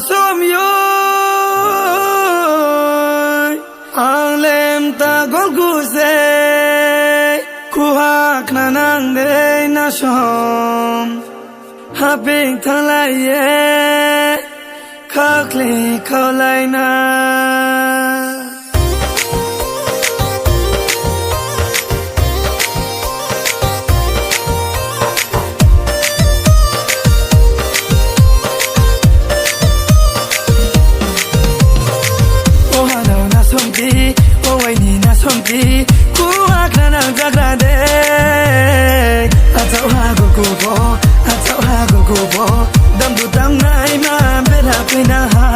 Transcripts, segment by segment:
som yo alem ta gol gu se ku hak na nang de na som ha ping thang lai ye khak le khao lai na ku hak na nang jagra de atau ha go bo dam du dam nai ma be la pe na ha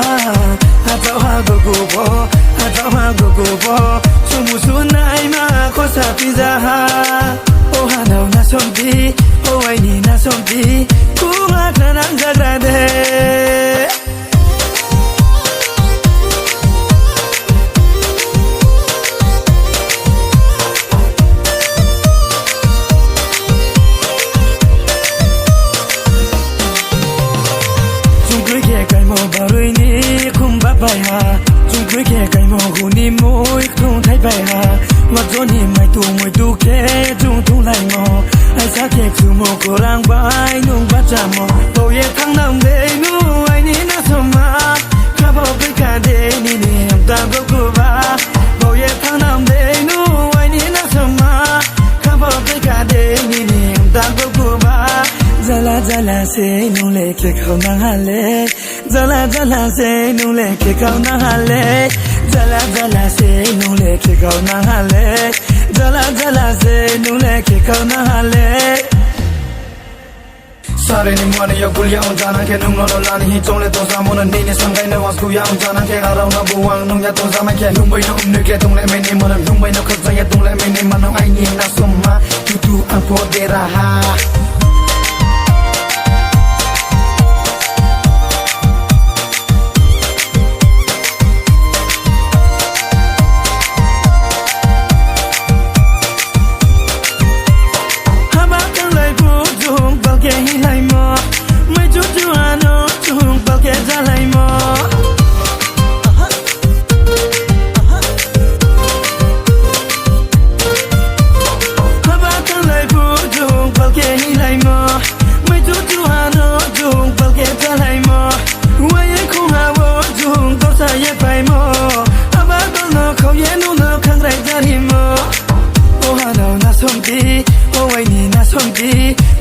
atau ha go bo su mu su nai ma ko sa pi za ha o ha no na som ti o wai ni na som ti ku hak na nang jagra de chung quy khe kai mo hu ni moi thung thai bai ha wa zo ni mai tu ke chung tu lai mo ai sa ke chu mo ko rang bai nung ba cha mo bo ye thang nam de nu ai ni na so ma kha bo bai ka de ni ni am ta bo ko ba bo ye thang nam de nu ai ni na so ma kha bo bai ka de ni ni am ta bo ko ba zala se nu le ke khau na ha le zala se nu le ke khau na ha le zala se nu le ke khau na ha le zala se nu le ke khau na ha le sare ni mwana yo kulya on jana ke nung no la ni chong le to sa mo na ni ni sang kai ne was ku ya on jana ke ga raw na bu wang nung ya to sa ma ke nung bai no um ne ke tung le me ni mo na nung bai no kha sa ya tung le me ni ma no ai ni na so ma tu an po de ra ha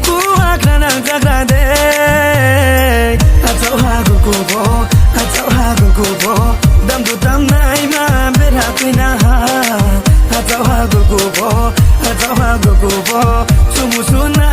ku hak na nang jagra de atau ha go bo dam du dam nai ma be la pe na ha atau ha go bo chu mu su na